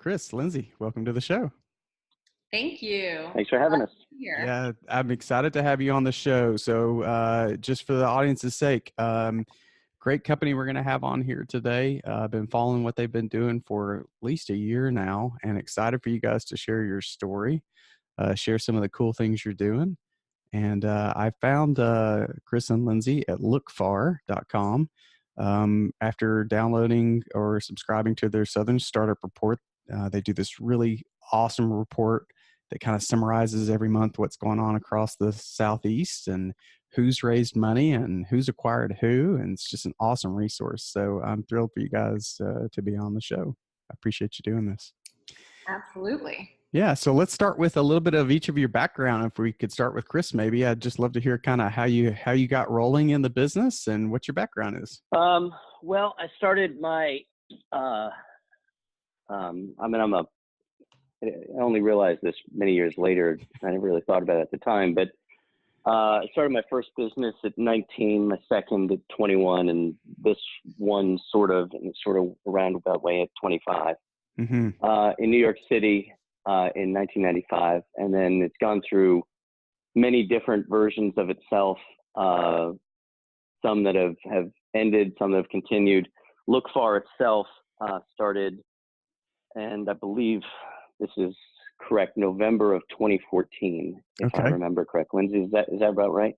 Chris, Lindsay, welcome to the show. Thank you. Thanks for having us. Yeah, I'm excited to have you on the show. So just for the audience's sake, great company we're going to have on here today. I've been following what they've been doing for at least a year now and excited for you guys to share your story, share some of the cool things you're doing. And I found Chris and Lindsay at lookfar.com. After downloading or subscribing to their Southern Startup Report, they do this really awesome report that kind of summarizes every month what's going on across the Southeast and who's raised money and who's acquired who. And it's just an awesome resource. So I'm thrilled for you guys to be on the show. I appreciate you doing this. Absolutely. Yeah. So let's start with a little bit of each of your background. If we could start with Chris, maybe I'd just love to hear kind of how you got rolling in the business and what your background is. Well, I started my, I only realized this many years later. I never really thought about it at the time, but I started my first business at 19, my second at 21, and this one sort of roundabout way at 25 in New York City in 1995. And then it's gone through many different versions of itself, some that have ended, some that have continued. Lookfar itself started, and I believe this is correct, November of 2014, if I remember correct. Lindsay, is that about right?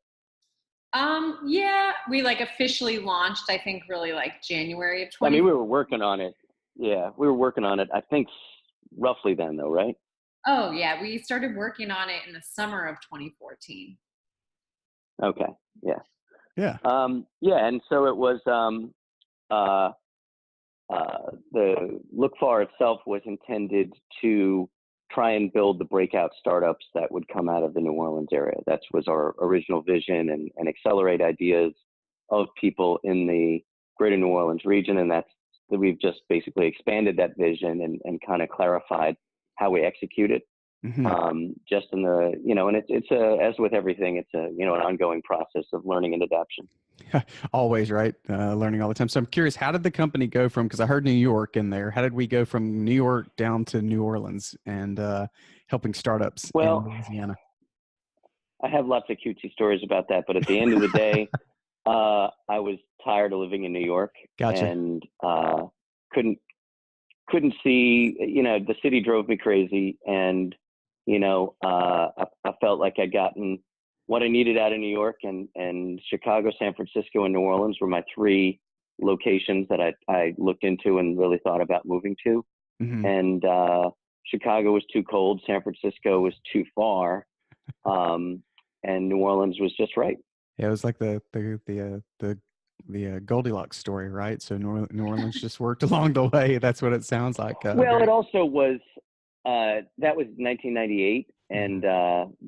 Yeah, we officially launched, I think, really January of 20. I mean, we were working on it. Yeah, we were working on it, I think, roughly then, though, right? Oh, yeah. We started working on it in the summer of 2014. Okay. Yeah. Yeah. And so it was, the Lookfar itself was intended to try and build the breakout startups that would come out of the New Orleans area. That was our original vision, and accelerate ideas of people in the greater New Orleans region. And we've just basically expanded that vision and kind of clarified how we execute it. Just in the, and it's as with everything, it's an ongoing process of learning and adaptation. Always, right? Learning all the time. So I'm curious, how did the company go from, because I heard New York in there, how did we go from New York down to New Orleans and helping startups in Louisiana? I have lots of cutesy stories about that, but at the end of the day, I was tired of living in New York. Gotcha. And couldn't see, the city drove me crazy. And, I felt like I'd gotten what I needed out of New York, and Chicago, San Francisco, and New Orleans were my three locations that I looked into and really thought about moving to. And Chicago was too cold, San Francisco was too far, and New Orleans was just right. Yeah, it was like the Goldilocks story, right? So New Orleans just worked along the way. That's what it sounds like. Well, it also was. That was 1998 and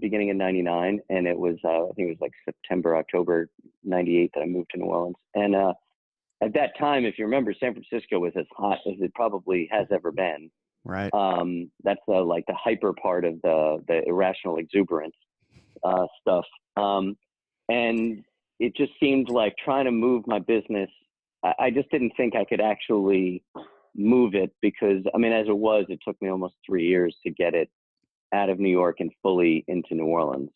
beginning in 99, and it was I think it was September, October 98 that I moved to New Orleans. And at that time, if you remember, San Francisco was as hot as it probably has ever been. Right. That's the hyper part of the irrational exuberance stuff. And it just seemed like trying to move my business. I just didn't think I could actually move it, because as it was, it took me almost 3 years to get it out of New York and fully into New Orleans.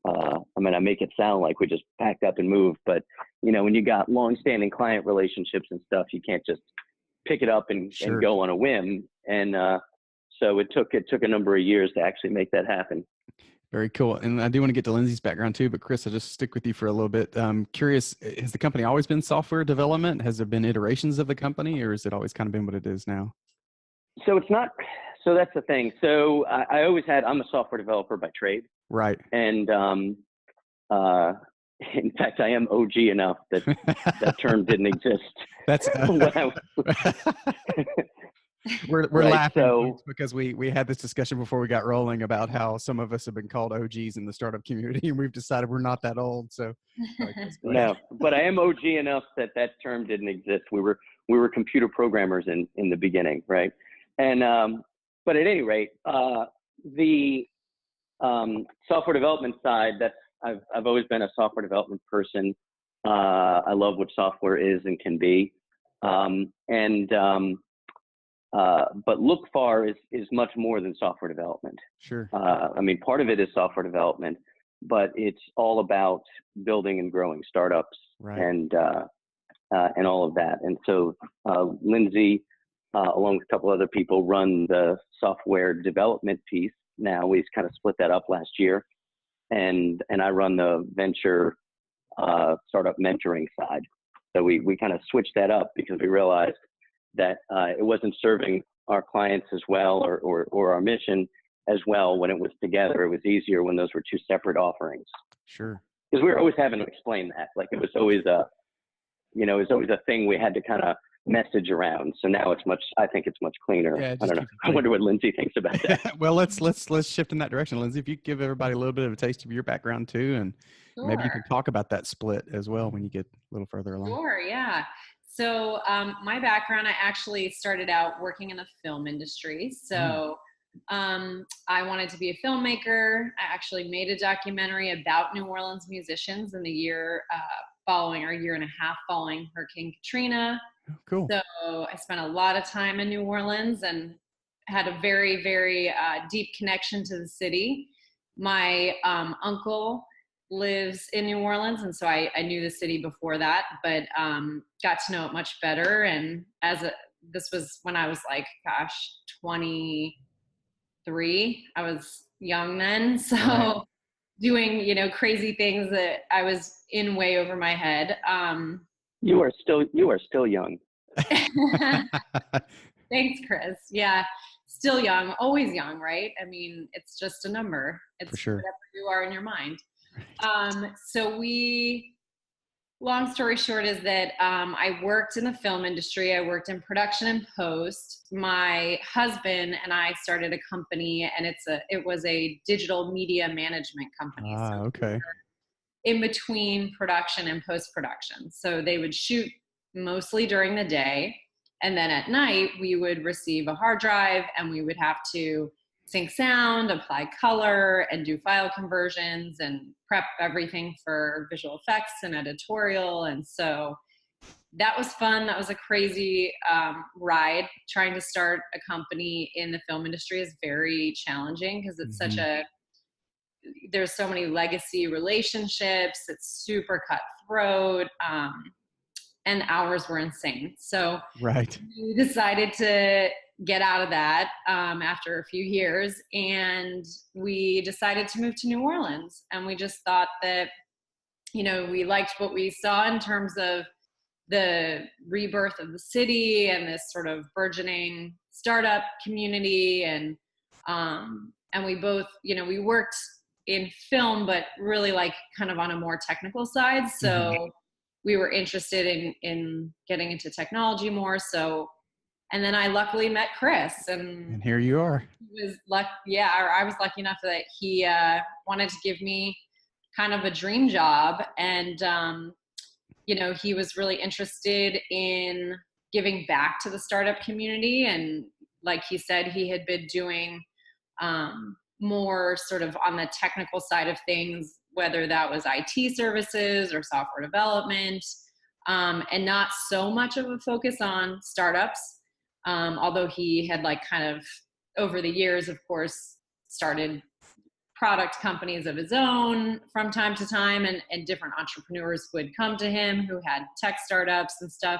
I make it sound like we just packed up and moved, but when you got long-standing client relationships and stuff, you can't just pick it up and go on a whim. And so it took a number of years to actually make that happen. Very cool. And I do want to get to Lindsay's background too, but Chris, I'll just stick with you for a little bit. Curious, has the company always been software development? Has there been iterations of the company, or has it always kind of been what it is now? So it's not, so that's the thing. So I'm a software developer by trade. Right. And in fact, I am OG enough that that term didn't exist. That's we're right, laughing because we had this discussion before we got rolling about how some of us have been called OGs in the startup community, and we've decided we're not that old. So no, but I am OG enough that term didn't exist. We were computer programmers in the beginning, right? And but at any rate, the software development side, I've always been a software development person. I love what software is and can be. But Lookfar is much more than software development. Sure. I mean, part of it is software development, but it's all about building and growing startups, Right. and all of that. And so Lindsay, along with a couple other people, run the software development piece. Now we've kind of split that up last year, and I run the venture startup mentoring side. So we kind of switched that up because we realized that it wasn't serving our clients as well, or our mission as well when it was together. It was easier when those were two separate offerings. Sure. Because we were always having to explain that. Like it was always a thing we had to kind of message around. So now I think it's much cleaner. Yeah, I don't know. I wonder what Lindsay thinks about that. Well, let's shift in that direction, Lindsay. If you could give everybody a little bit of a taste of your background too, and maybe you can talk about that split as well when you get a little further along. Sure, yeah. So my background, I actually started out working in the film industry. So I wanted to be a filmmaker. I actually made a documentary about New Orleans musicians in the year year and a half following Hurricane Katrina. Oh, cool. So I spent a lot of time in New Orleans and had a very, very deep connection to the city. My uncle lives in New Orleans, and so I knew the city before that, but got to know it much better. And this was when I was like, 23. I was young then, so Right. doing crazy things that I was in way over my head. You are still young. Thanks, Chris. Yeah, still young, always young, right? I mean, it's just a number. It's For sure. whatever you are in your mind. So long story short is that I worked in the film industry. I worked in production and post. My husband and I started a company, and it was a digital media management company. So Okay. in between production and post-production. So they would shoot mostly during the day, and then at night we would receive a hard drive, and we would have to sync sound, apply color, and do file conversions and prep everything for visual effects and editorial. And so that was fun. That was a crazy ride. Trying to start a company in the film industry is very challenging because it's there's so many legacy relationships. It's super cutthroat. And the hours were insane. So Right. we decided to get out of that after a few years, and we decided to move to New Orleans. And we just thought that, we liked what we saw in terms of the rebirth of the city and this sort of burgeoning startup community. And we both, we worked in film, but really like kind of on a more technical side. So we were interested in getting into technology more. So, and then I luckily met Chris, and here you are. I was lucky enough that he wanted to give me kind of a dream job. And, he was really interested in giving back to the startup community. And like he said, he had been doing more sort of on the technical side of things, whether that was IT services or software development, and not so much of a focus on startups. Although he had like kind of over the years, of course, started product companies of his own from time to time, and different entrepreneurs would come to him who had tech startups and stuff.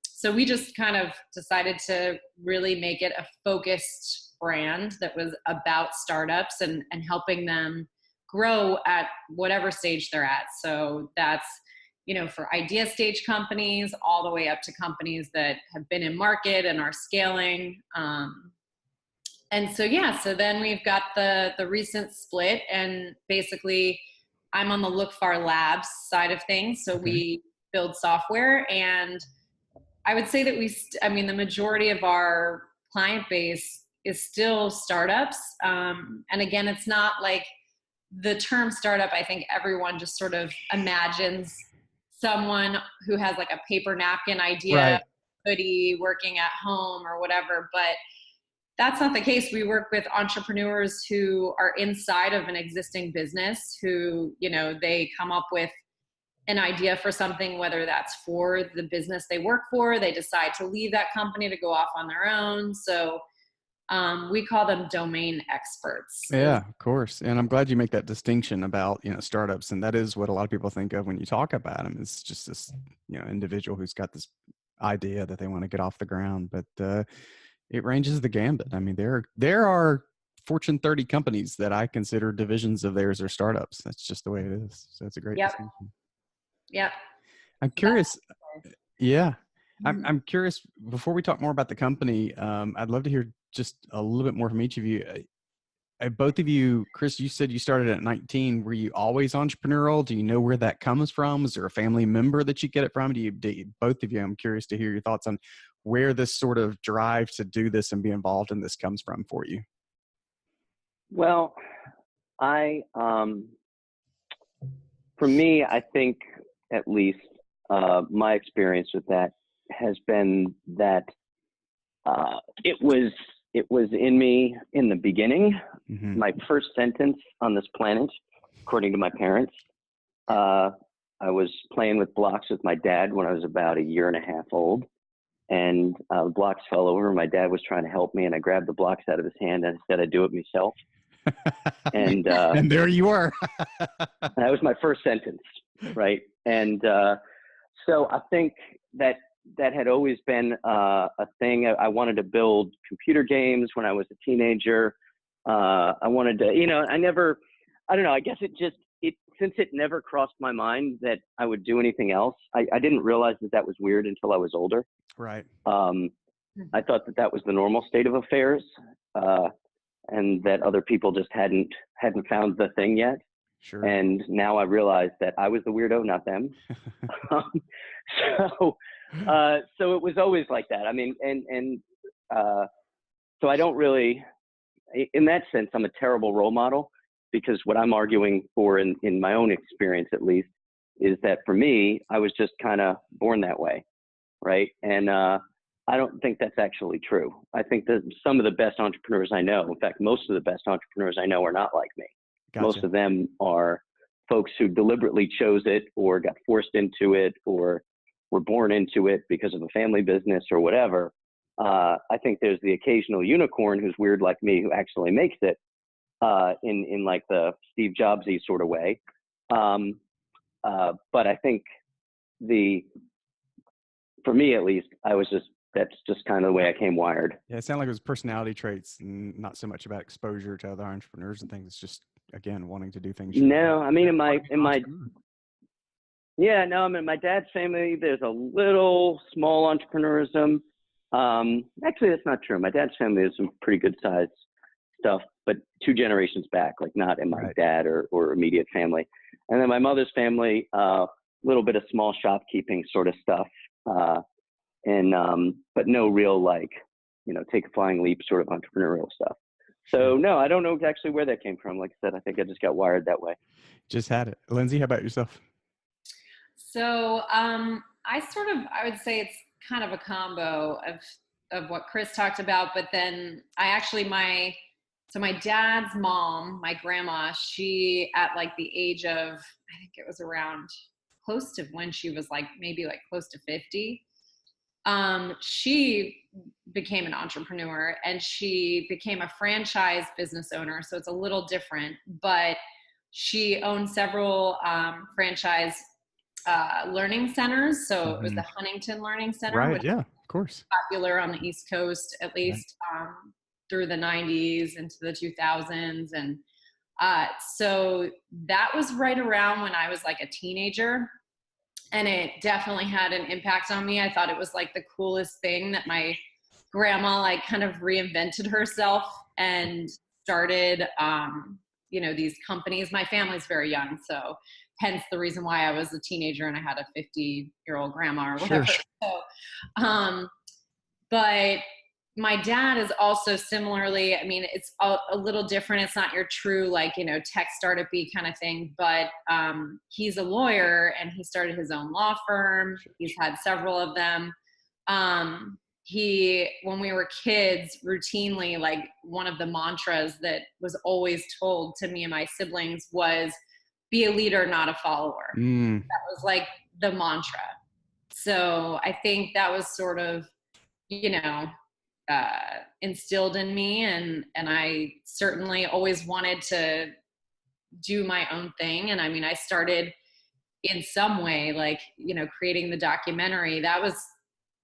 So we just kind of decided to really make it a focused brand that was about startups and helping them grow at whatever stage they're at. So that's, for idea stage companies all the way up to companies that have been in market and are scaling. And so, so then we've got the recent split, and basically I'm on the Lookfar Labs side of things. So we build software, and I would say that the majority of our client base is still startups. And again, it's not like the term startup. I think everyone just sort of imagines someone who has like a paper napkin idea, Right. hoodie, working at home or whatever, but that's not the case. We work with entrepreneurs who are inside of an existing business who, they come up with an idea for something, whether that's for the business they work for, they decide to leave that company to go off on their own. So we call them domain experts. Yeah, of course. And I'm glad you make that distinction about, startups. And that is what a lot of people think of when you talk about them. It's just this, individual who's got this idea that they want to get off the ground. But it ranges the gambit. I mean, there are Fortune 30 companies that I consider divisions of theirs are startups. That's just the way it is. So it's a great distinction. Yep. I'm curious. Yeah. I'm curious, before we talk more about the company, I'd love to hear just a little bit more from each of you. Both of you, Chris, you said you started at 19. Were you always entrepreneurial? Do you know where that comes from? Is there a family member that you get it from? Both of you, I'm curious to hear your thoughts on where this sort of drive to do this and be involved in this comes from for you. Well, for me, I think at least my experience with that has been that it was in me in the beginning. Mm-hmm. My first sentence on this planet, according to my parents, I was playing with blocks with my dad when I was about a year and a half old, and the blocks fell over. My dad was trying to help me, and I grabbed the blocks out of his hand and said I'd do it myself. And there you were. That was my first sentence, right? And so I think that had always been a thing. I wanted to build computer games when I was a teenager. I wanted to, I don't know, I guess since it never crossed my mind that I would do anything else, I didn't realize that was weird until I was older. Right. I thought that was the normal state of affairs, and that other people just hadn't found the thing yet. Sure. And now I realize that I was the weirdo, not them. So it was always like that. I mean, so I don't really, in that sense, I'm a terrible role model, because what I'm arguing for in my own experience, at least, is that for me, I was just kind of born that way. Right. And, I don't think that's actually true. I think that some of the best entrepreneurs I know, in fact, most of the best entrepreneurs I know are not like me. Gotcha. Most of them are folks who deliberately chose it or got forced into it or were born into it because of a family business or whatever. I think there's the occasional unicorn who's weird like me who actually makes it in like the Steve Jobsy sort of way. But I think for me at least, that's just kind of the way I came wired. Yeah, it sounded like it was personality traits and not so much about exposure to other entrepreneurs and things. It's just, again, wanting to do things. No, I mean, in my dad's family, there's a little small entrepreneurism. Actually, that's not true. My dad's family has some pretty good sized stuff, but 2 generations back, like not in my dad or immediate family. And then my mother's family, a little bit of small shopkeeping sort of stuff. But no real, take a flying leap sort of entrepreneurial stuff. So no, I don't know actually where that came from. Like I said, I think I just got wired that way. Just had it. Lindsay, how about yourself? So I would say it's kind of a combo of what Chris talked about, but then my dad's mom, my grandma, she at like the age of, I think it was around close to when she was maybe close to 50. She became an entrepreneur and she became a franchise business owner. So it's a little different, but she owned several franchise learning centers. So it was the Huntington Learning Center. Right. Which yeah, of course. Popular on the East Coast, at least through the 90s into the 2000s. And so that was right around when I was like a teenager. And it definitely had an impact on me. I thought it was like the coolest thing that my grandma kind of reinvented herself and started, these companies. My family's very young, so hence the reason why I was a teenager and I had a 50-year-old grandma or whatever. Sure. So, but my dad is also similarly, I mean, it's a little different. It's not your true, tech startup-y kind of thing, but he's a lawyer and he started his own law firm. He's had several of them. When we were kids, routinely, one of the mantras that was always told to me and my siblings was, be a leader, not a follower. Mm. That was like the mantra. So I think that was sort of, instilled in me, and I certainly always wanted to do my own thing. And I mean, I started in some way, like, creating the documentary. That was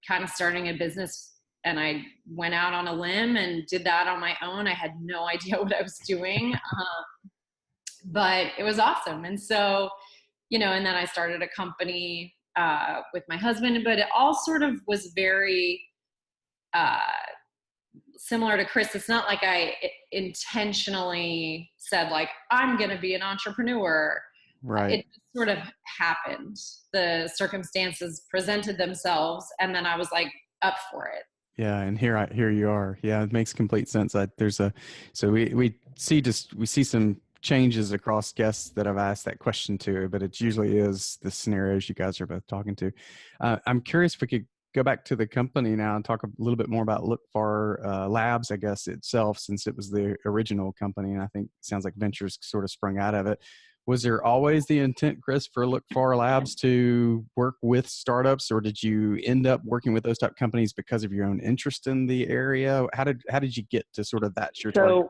kind of starting a business, and I went out on a limb and did that on my own. I had no idea what I was doing, but it was awesome. And so, and then I started a company with my husband, but it all sort of was very similar to Chris. It's not like I intentionally said, like, I'm going to be an entrepreneur. Right. It just sort of happened. The circumstances presented themselves, and then I was like up for it. Yeah, and here you are. Yeah, it makes complete sense. So we see some changes across guests that I've asked that question to, but it usually is the scenarios you guys are both talking to. I'm curious if we could go back to the company now and talk a little bit more about Lookfar Labs, I guess, itself, since it was the original company, and I think it sounds like Ventures sort of sprung out of it. Was there always the intent, Chris, for Lookfar Labs to work with startups, or did you end up working with those type companies because of your own interest in the area? How did you get to sort of that's your target?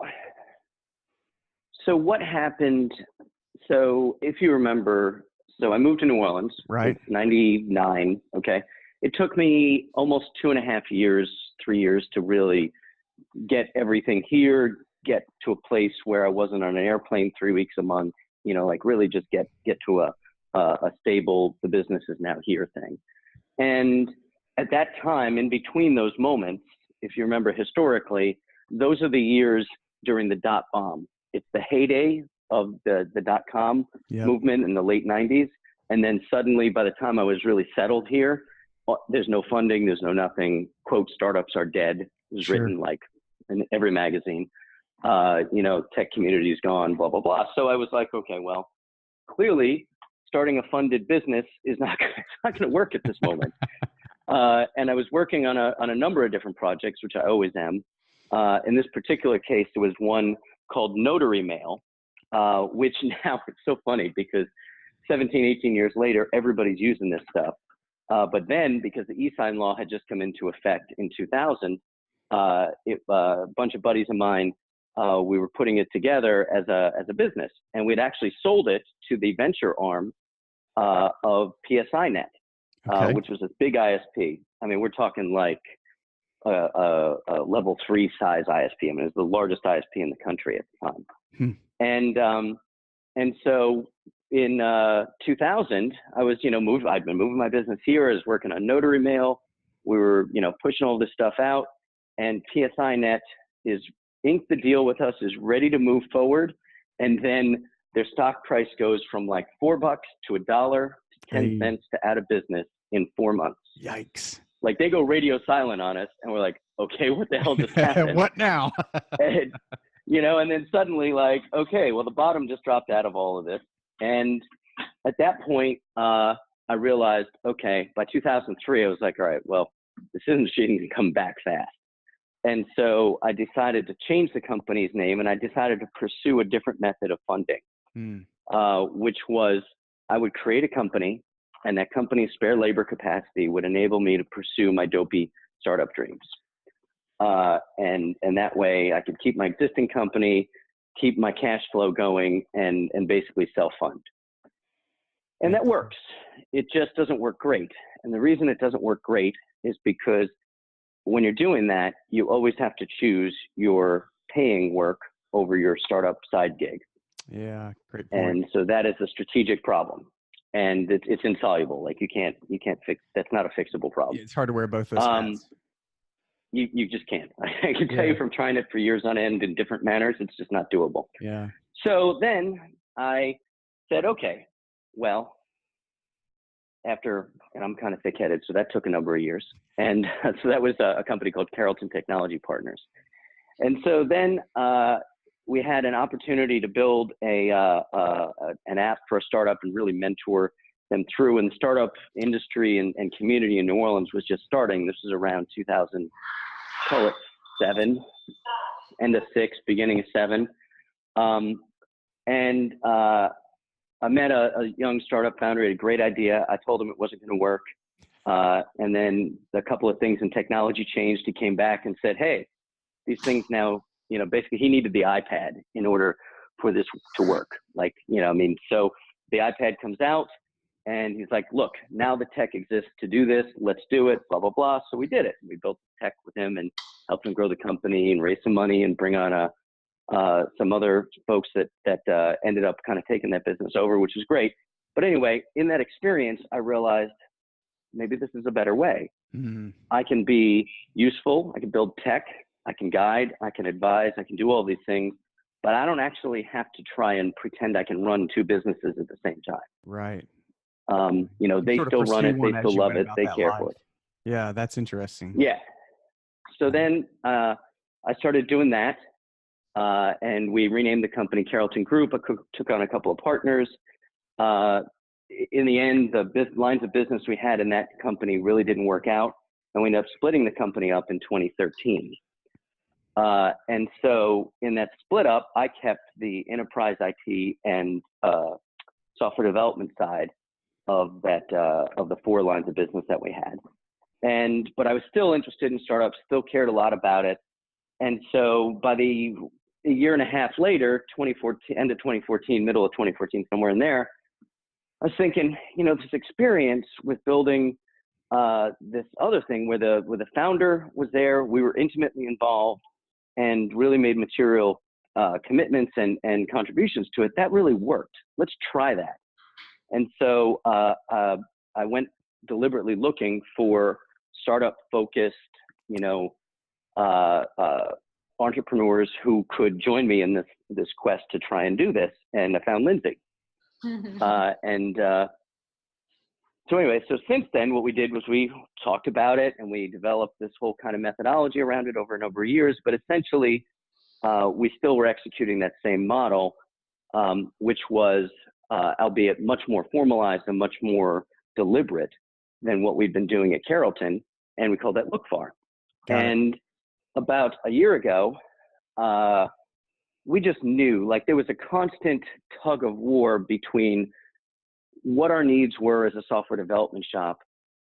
So what happened? So if you remember, so I moved to New Orleans, right? 99. Okay, it took me almost 2.5 years, 3 years to really get everything here, get to a place where I wasn't on an airplane 3 weeks a month. Like really just get to a stable, the business is now here thing. And at that time, in between those moments, if you remember historically, those are the years during the .bomb. It's the heyday of the .com movement in the late 90s. And then suddenly, by the time I was really settled here, there's no funding, there's no nothing. Quote, startups are dead. It was written like in every magazine. Tech community is gone, blah, blah, blah. So I was like, okay, well, clearly starting a funded business is not going to work at this moment. And I was working on a number of different projects, which I always am. In this particular case, there was one called Notary Mail, which now it's so funny because 17, 18 years later, everybody's using this stuff. But then because the e-sign law had just come into effect in 2000, a bunch of buddies of mine, we were putting it together as a business, and we'd actually sold it to the venture arm of PSINet, which was a big ISP. I mean, we're talking like a level 3 size ISP. I mean, it was the largest ISP in the country at the time. And so in 2000, I was I'd been moving my business here. I was working on Notary Mail. We were pushing all this stuff out, and PSINet inked the deal with us, is ready to move forward, and then their stock price goes from like $4 to $1 to 10 cents to out of business in 4 months. Yikes! Like they go radio silent on us, and we're like, okay, what the hell just happened? What now? And, and then suddenly, like, okay, well, the bottom just dropped out of all of this, and at that point, I realized, okay, by 2003, I was like, all right, well, this industry can come back fast. And so I decided to change the company's name, and I decided to pursue a different method of funding, which was I would create a company, and that company's spare labor capacity would enable me to pursue my dopey startup dreams. And that way I could keep my existing company, keep my cash flow going, and basically self-fund. And that works. It just doesn't work great. And the reason it doesn't work great is because when you're doing that, you always have to choose your paying work over your startup side gig. Yeah, great point. And so that is a strategic problem, and it's insoluble. Like you can't fix. That's not a fixable problem. It's hard to wear both those hats. You just can't. I can tell you from trying it for years on end in different manners, it's just not doable. Yeah. So then I said, okay, well, and I'm kind of thick-headed, so that took a number of years. And so that was a company called Carrollton Technology Partners. And so then we had an opportunity to build an app for a startup and really mentor them through. And the startup industry and community in New Orleans was just starting. This was around 2000, call it 7, end of 6, beginning of 7. I met a young startup founder, he had a great idea. I told him it wasn't going to work. And then a couple of things in technology changed. He came back and said, hey, these things now, basically he needed the iPad in order for this to work. Like, so the iPad comes out and he's like, look, now the tech exists to do this. Let's do it, blah, blah, blah. So we did it. We built tech with him and helped him grow the company and raise some money and bring on some other folks that ended up kind of taking that business over, which was great. But anyway, in that experience, I realized maybe this is a better way. Mm-hmm. I can be useful. I can build tech. I can guide. I can advise. I can do all these things, but I don't actually have to try and pretend I can run two businesses at the same time. Right. They still run it. They still love it. They care for it. Yeah, that's interesting. Yeah. So then I started doing that. And we renamed the company Carrollton Group. I took on a couple of partners. In the end, the lines of business we had in that company really didn't work out. And we ended up splitting the company up in 2013. And so in that split up, I kept the enterprise IT and software development side of the four lines of business that we had. But I was still interested in startups, still cared a lot about it. And so by a year and a half later, 2014, end of 2014, middle of 2014, somewhere in there, I was thinking, this experience with building this other thing where the founder was there, we were intimately involved and really made material commitments and contributions to it. That really worked. Let's try that. And so I went deliberately looking for startup-focused, entrepreneurs who could join me in this quest to try and do this. And I found Lindsay. So anyway, so since then, what we did was we talked about it and we developed this whole kind of methodology around it over a number of years. But essentially, we still were executing that same model, which was, albeit much more formalized and much more deliberate than what we've been doing at Carrollton. And we called that Lookfar. And about a year ago, we just knew, like, there was a constant tug of war between what our needs were as a software development shop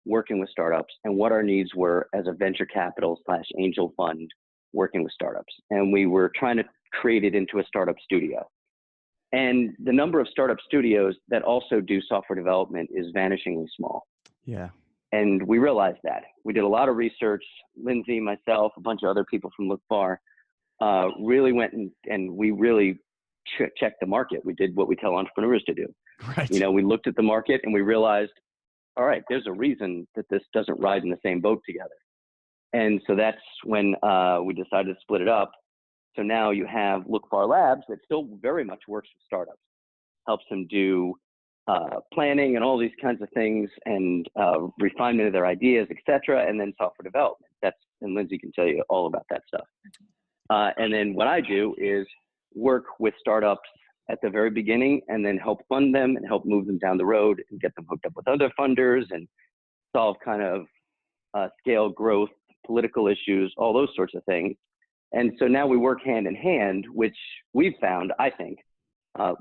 working with startups and what our needs were as a venture capital / angel fund working with startups. And we were trying to create it into a startup studio. And the number of startup studios that also do software development is vanishingly small. Yeah. And we realized that. We did a lot of research. Lindsay, myself, a bunch of other people from Lookfar really went and we really checked the market. We did what we tell entrepreneurs to do. Right. We looked at the market and we realized, all right, there's a reason that this doesn't ride in the same boat together. And so that's when we decided to split it up. So now you have Lookfar Labs that still very much works with startups, helps them do planning and all these kinds of things and refinement of their ideas, et cetera, and then software development. And Lindsay can tell you all about that stuff. And then what I do is work with startups at the very beginning and then help fund them and help move them down the road and get them hooked up with other funders and solve kind of scale growth, political issues, all those sorts of things. And so now we work hand in hand, which we've found, I think, I'll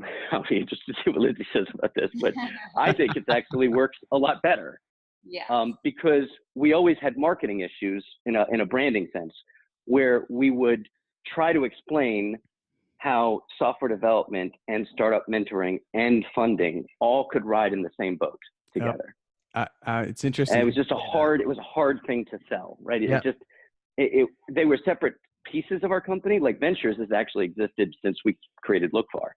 be interested to see what Lindsay says about this, but I think it actually works a lot better. Yeah. Because we always had marketing issues in a branding sense, where we would try to explain how software development and startup mentoring and funding all could ride in the same boat together. It's interesting. And it was just a hard thing to sell, right? They were separate pieces of our company. Like Ventures has actually existed since we created Lookfar.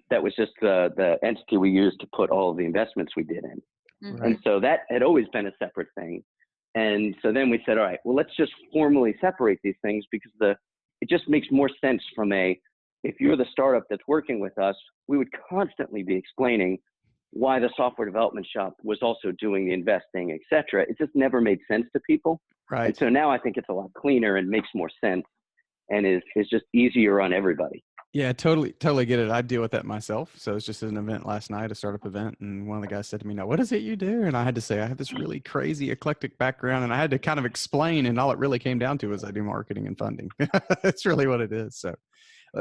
That was just the entity we used to put all of the investments we did in. Mm-hmm. And so that had always been a separate thing. And so then we said, all right, well, let's just formally separate these things because it just makes more sense if you're the startup that's working with us, we would constantly be explaining why the software development shop was also doing the investing, et cetera. It just never made sense to people. Right. And so now I think it's a lot cleaner and makes more sense and is just easier on everybody. Yeah, totally get it. I deal with that myself. So it's just an event last night, a startup event, and one of the guys said to me, "Now, what is it you do?" And I had to say, I have this really crazy eclectic background, and I had to kind of explain, and all it really came down to is I do marketing and funding. That's really what it is. So,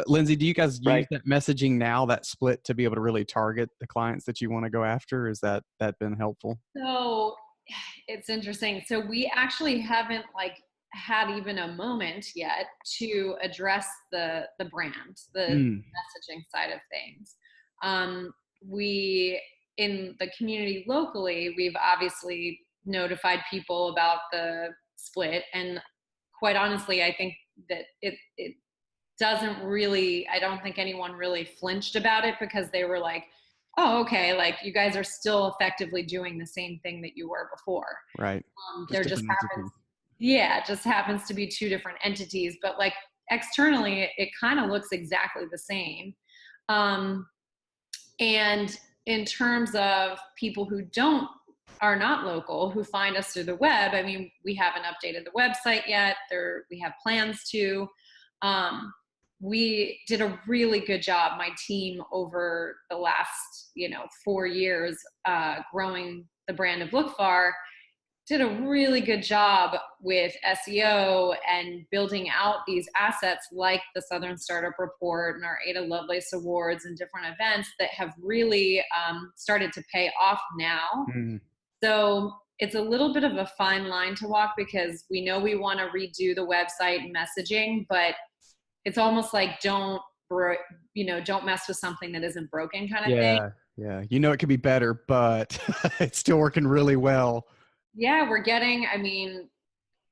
Lindsay, do you guys use Right. that messaging now, that split, to be able to really target the clients that you want to go after? Is that been helpful? So it's interesting. So we actually haven't had even a moment yet to address the brand, the Mm, messaging side of things. We in the community locally, we've obviously notified people about the split, and quite honestly, I think that it doesn't really, I don't think anyone really flinched about it, because they were like, oh, okay, like you guys are still effectively doing the same thing that you were before. right. Just There just different happens, entity. yeah, it just happens to be two different entities, but like externally, it kind of looks exactly the same. Um, and in terms of people who are not local, who find us through the web, I mean, we haven't updated the website yet. We have plans to. Um, we did a really good job, my team, over the last 4 years, growing the brand of Lookfar. Did a really good job with SEO and building out these assets like the Southern Startup Report and our Ada Lovelace Awards and different events that have really started to pay off now. Mm, So it's a little bit of a fine line to walk, because we know we want to redo the website and messaging, but it's almost like don't mess with something that isn't broken, kind of thing. yeah. Yeah. It could be better, but it's still working really well. Yeah, we're getting, I mean,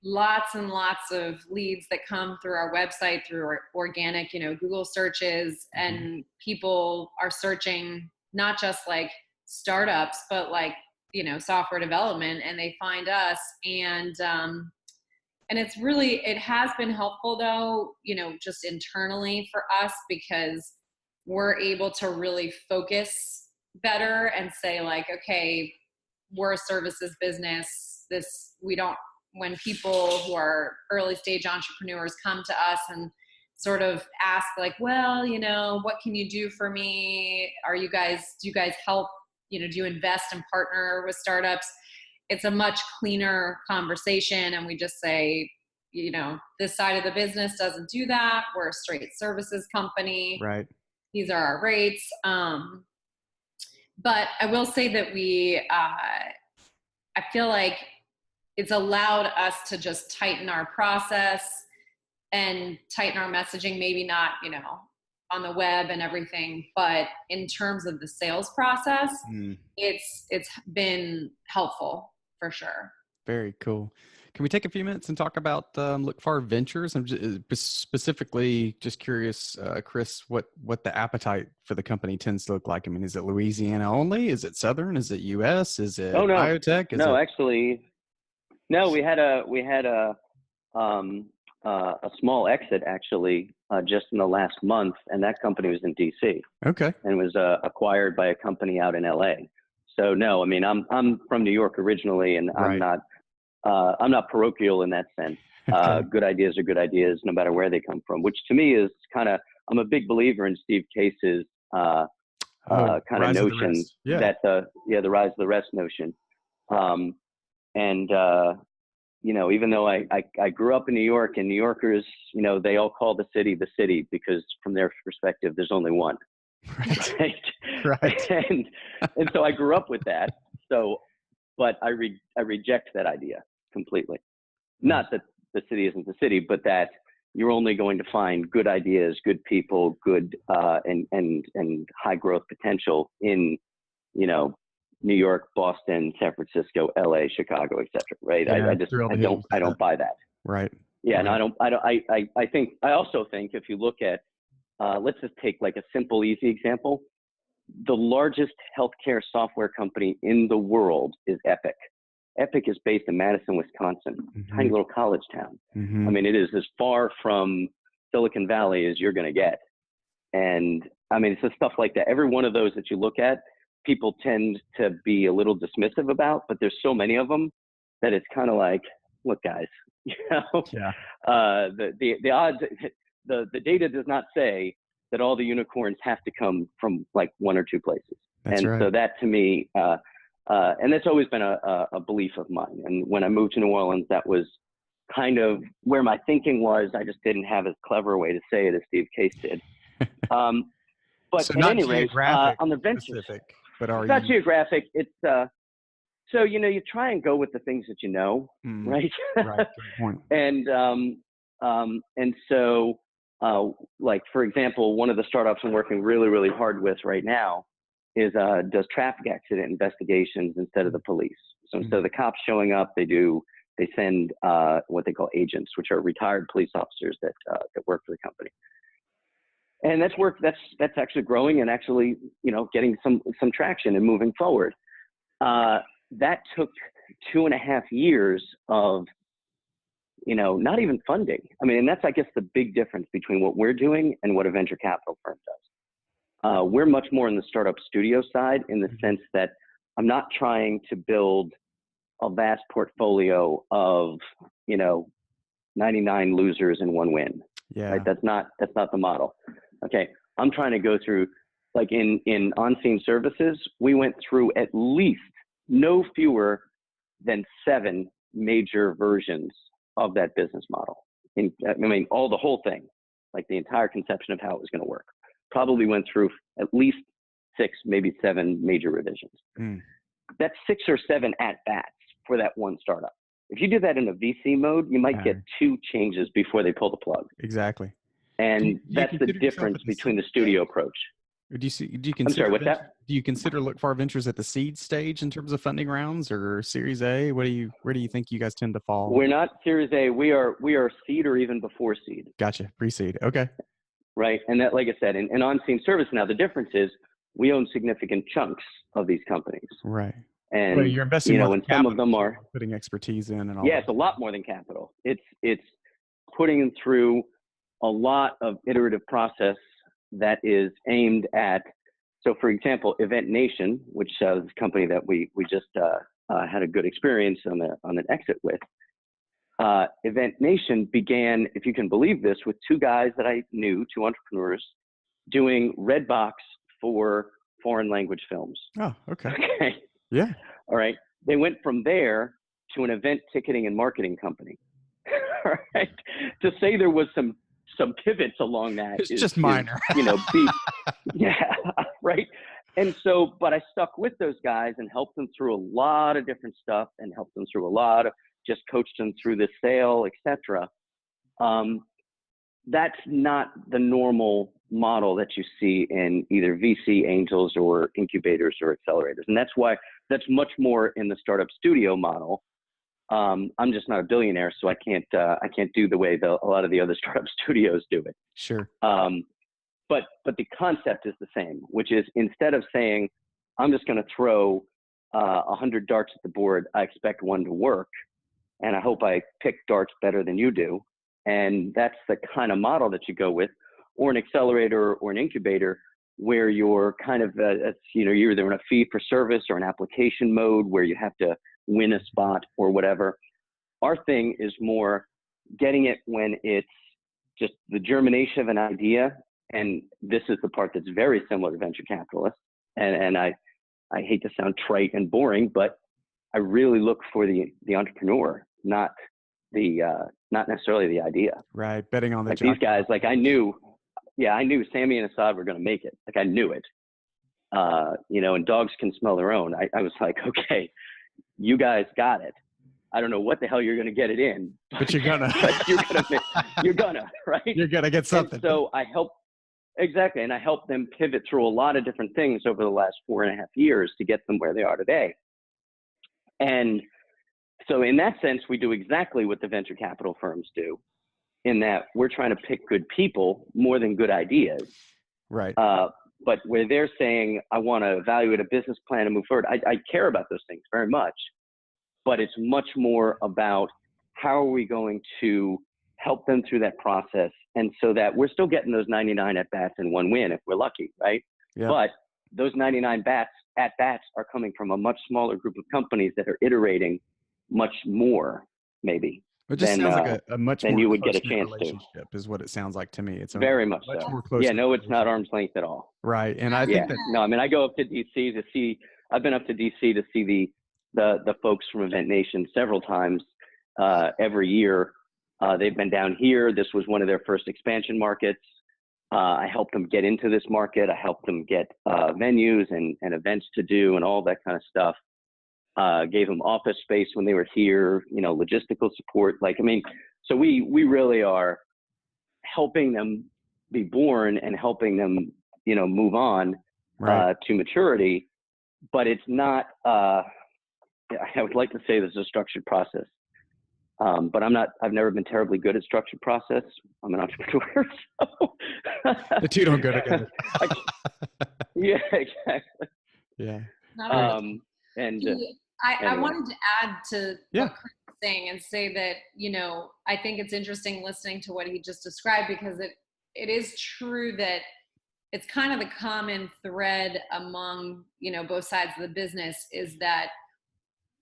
lots and lots of leads that come through our website through our organic, Google searches, Mhm. and people are searching not just like startups, but like, software development, and they find us. And it has been helpful though, just internally for us, because we're able to really focus better and say like, okay, we're a services business. When people who are early stage entrepreneurs come to us and sort of ask like, well, what can you do for me? Do you guys help, do you invest and partner with startups? It's a much cleaner conversation. And we just say, this side of the business doesn't do that. We're a straight services company. Right. These are our rates. But I will say that I feel like it's allowed us to just tighten our process and tighten our messaging, maybe not, on the web and everything, but in terms of the sales process, Mm, it's been helpful for sure. very cool. Can we take a few minutes and talk about Lookfar Ventures? I'm specifically just curious, Chris, what the appetite for the company tends to look like. I mean, is it Louisiana only? Is it Southern? Is it U.S.? Is Oh it no, biotech? Is no, it? actually, no. Um, a small exit actually just in the last month, and that company was in D.C. Okay. and was acquired by a company out in L.A. So no, I mean I'm from New York originally, and Right. I'm not parochial in that sense. Okay. Good ideas are good ideas, no matter where they come from. Which to me is I'm a big believer in Steve Case's Oh, kind of Rise of the notion Rest. Yeah. that the rise of the rest notion. And even though I grew up in New York, and New Yorkers, they all call the city because from their perspective, there's only one. Right. Right? Right. And so I grew up with that. So, but I reject that idea completely. Not that the city isn't the city, but that you're only going to find good ideas, good people, good and high growth potential in New York, Boston, San Francisco, LA, Chicago, etc. Right? Yeah. I don't buy that. Right. Yeah, Right. no, I also think if you look at let's just take like a simple, easy example. The largest healthcare software company in the world is Epic. Epic is based in Madison, Wisconsin, tiny little college town. Mm-hmm. I mean, it is as far from Silicon Valley as you're going to get. And I mean, it's just stuff like that. Every one of those that you look at, people tend to be a little dismissive about, but there's so many of them that it's kind of like, look, guys, Yeah. the odds, the data does not say that all the unicorns have to come from like one or two places. That's And right. so that to me, and that's always been a belief of mine. And when I moved to New Orleans, that was kind of where my thinking was. I just didn't have as clever a way to say it as Steve Case did. But So at not any rate, geographic on the ventures, specific, but are it's not you? geographic. It's so you try and go with the things that you know, right? Right. Good point. And so like for example, one of the startups I'm working really, really hard with right now is does traffic accident investigations instead of the police. So instead of the cops showing up, they send what they call agents, which are retired police officers that work for the company. And that's actually growing and actually, getting some traction and moving forward. That took 2.5 years of, not even funding. I mean, and that's, I guess, the big difference between what we're doing and what a venture capital firm does. We're much more in the startup studio side in the sense that I'm not trying to build a vast portfolio of, 99 losers and 1 win. Yeah. Right? That's not the model. Okay. I'm trying to go through, like in on-scene services, we went through at least no fewer than 7 major versions of that business model. The whole thing, like the entire conception of how it was going to work, probably went through at least 6, maybe 7 major revisions. That's 6 or 7 at-bats for that one startup. If you do that in a VC mode, you might get 2 changes before they pull the plug. Exactly. And that's the difference between the studio approach. Do you consider? I'm sorry, what's that? Do you consider Lookfar Ventures at the seed stage in terms of funding rounds or Series A? Where do you think you guys tend to fall? We're not Series A. We are seed or even before seed. Gotcha. Pre-seed. Okay. Right. And that, like I said, in on-scene service now, the difference is we own significant chunks of these companies. Right. And well, you're investing more and some of them are putting expertise in and all. Yeah, it's a lot more than capital. It's putting them through a lot of iterative process that is aimed at. So, for example, Event Nation, which is a company that we just had a good experience on an exit with. Event Nation began, if you can believe this, with 2 guys that I knew, 2 entrepreneurs, doing Redbox for foreign language films. Oh, okay. Okay. Yeah. All right. They went from there to an event ticketing and marketing company. All right. To say there was some pivots along that it's just minor. Yeah, right. And so, but I stuck with those guys and helped them through a lot of different stuff and helped them through just coached them through the sale, etc. That's not the normal model that you see in either VC, angels, or incubators or accelerators. And that's why that's much more in the startup studio model. I'm just not a billionaire, so I can't do the way a lot of the other startup studios do it. Sure. But the concept is the same, which is instead of saying, I'm just going to throw 100 darts at the board, I expect 1 to work, and I hope I pick darts better than you do. And that's the kind of model that you go with, or an accelerator or an incubator, where you're kind of, you're either in a fee for service or an application mode where you have to win a spot or whatever. Our thing is more getting it when it's just the germination of an idea. And this is the part that's very similar to venture capitalists. And I hate to sound trite and boring, but I really look for the entrepreneur, not necessarily the idea. Right. Betting on the like these guys, like I knew Sammy and Assad were going to make it. Like I knew it. And dogs can smell their own. I was like, okay, you guys got it. I don't know what the hell you're going to get it in, but you're gonna, you're gonna, right? You're gonna get something. And so I helped them pivot through a lot of different things over the last 4.5 years to get them where they are today. And so in that sense, we do exactly what the venture capital firms do, in that we're trying to pick good people more than good ideas. Right. But where they're saying, I want to evaluate a business plan and move forward, I care about those things very much. But it's much more about how are we going to help them through that process, and so that we're still getting those 99 at-bats and 1 win if we're lucky, right? Yeah. But those 99 at-bats are coming from a much smaller group of companies that are iterating much more, maybe. It just sounds like a much more you would get a chance relationship is what it sounds like to me. It's very much much so. more close. Yeah, no, it's not arm's length at all. Right. And I think that, no, I mean, I go up to DC to see, I've been up to DC to see the folks from Event Nation several times every year They've been down here. This was one of their first expansion markets. I helped them get into this market. I helped them get venues and events to do and all that kind of stuff. Gave them office space when they were here, logistical support. So we really are helping them be born and helping them, move on to maturity. But it's not, I would like to say this is a structured process. But I've never been terribly good at structured process. I'm an entrepreneur. So the two don't go together. Yeah, exactly. Yeah. I wanted to add to what Chris was saying and say that, I think it's interesting listening to what he just described, because it is true that it's kind of the common thread among, both sides of the business, is that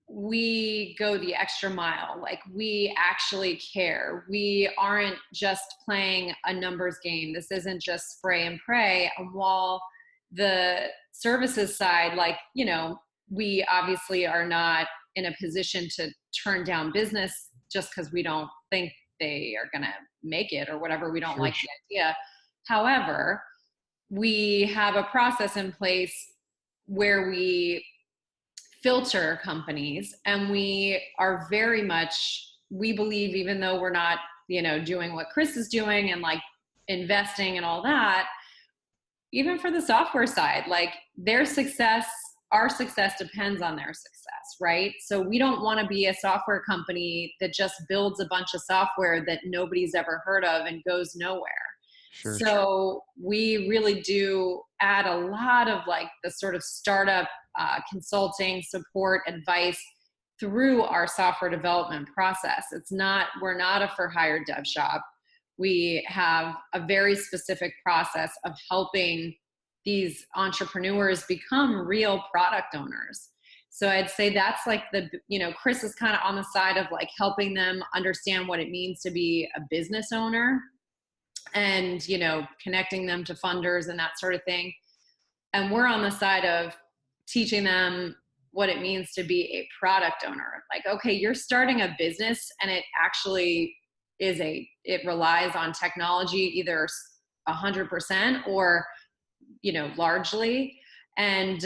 we go the extra mile. Like, we actually care. We aren't just playing a numbers game. This isn't just spray and pray. And while the services side, we obviously are not in a position to turn down business just because we don't think they are going to make it or whatever. We don't like the idea. However, we have a process in place where we filter companies, and we are very much, we believe, even though we're not, doing what Chris is doing and investing and all that, even for the software side, their success, our success depends on their success, right? So we don't want to be a software company that just builds a bunch of software that nobody's ever heard of and goes nowhere. Sure. So we really do add a lot of the sort of startup consulting, support, advice through our software development process. We're not a for hire dev shop. We have a very specific process of helping these entrepreneurs become real product owners. So I'd say that's Chris is kind of on the side of helping them understand what it means to be a business owner, and, connecting them to funders and that sort of thing. And we're on the side of teaching them what it means to be a product owner. Okay, you're starting a business, and it actually it relies on technology, either 100% or, largely. And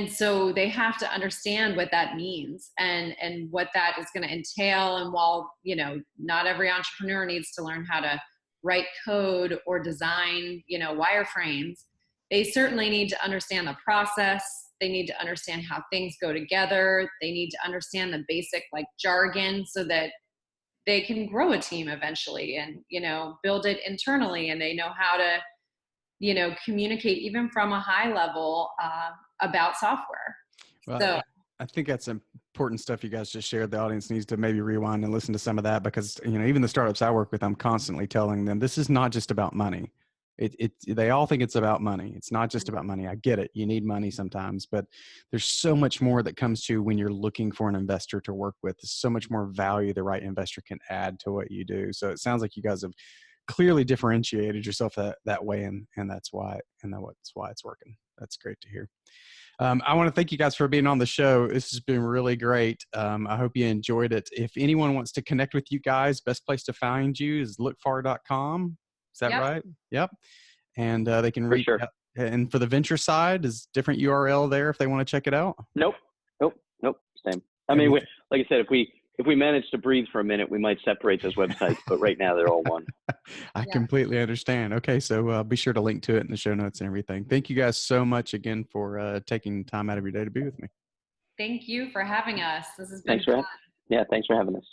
so they have to understand what that means and what that is going to entail. And while, not every entrepreneur needs to learn how to write code or design, wireframes, they certainly need to understand the process. They need to understand how things go together. They need to understand the basic jargon so that they can grow a team eventually and, build it internally. And they know how to, communicate even from a high level about software. Well, So I think that's important stuff you guys just shared. The audience needs to maybe rewind and listen to some of that, because, even the startups I work with, I'm constantly telling them, this is not just about money. They all think it's about money. It's not just about money. I get it. You need money sometimes, but there's so much more that comes to when you're looking for an investor to work with. There's so much more value the right investor can add to what you do. So it sounds like you guys have clearly differentiated yourself that way, and that's why it's working. That's great to hear. I want to thank you guys for being on the show. This has been really great. I hope you enjoyed it. If anyone wants to connect with you guys, best place to find you is lookfar.com. Is that right? Yep. And they can reach out. And for the venture side, is different URL there if they want to check it out? Nope. Same. I mean, like I said, if we manage to breathe for a minute, we might separate those websites, but right now they're all one. I completely understand. Okay, so be sure to link to it in the show notes and everything. Thank you guys so much again for taking time out of your day to be with me. Thank you for having us. This has been fun. Thanks for having us.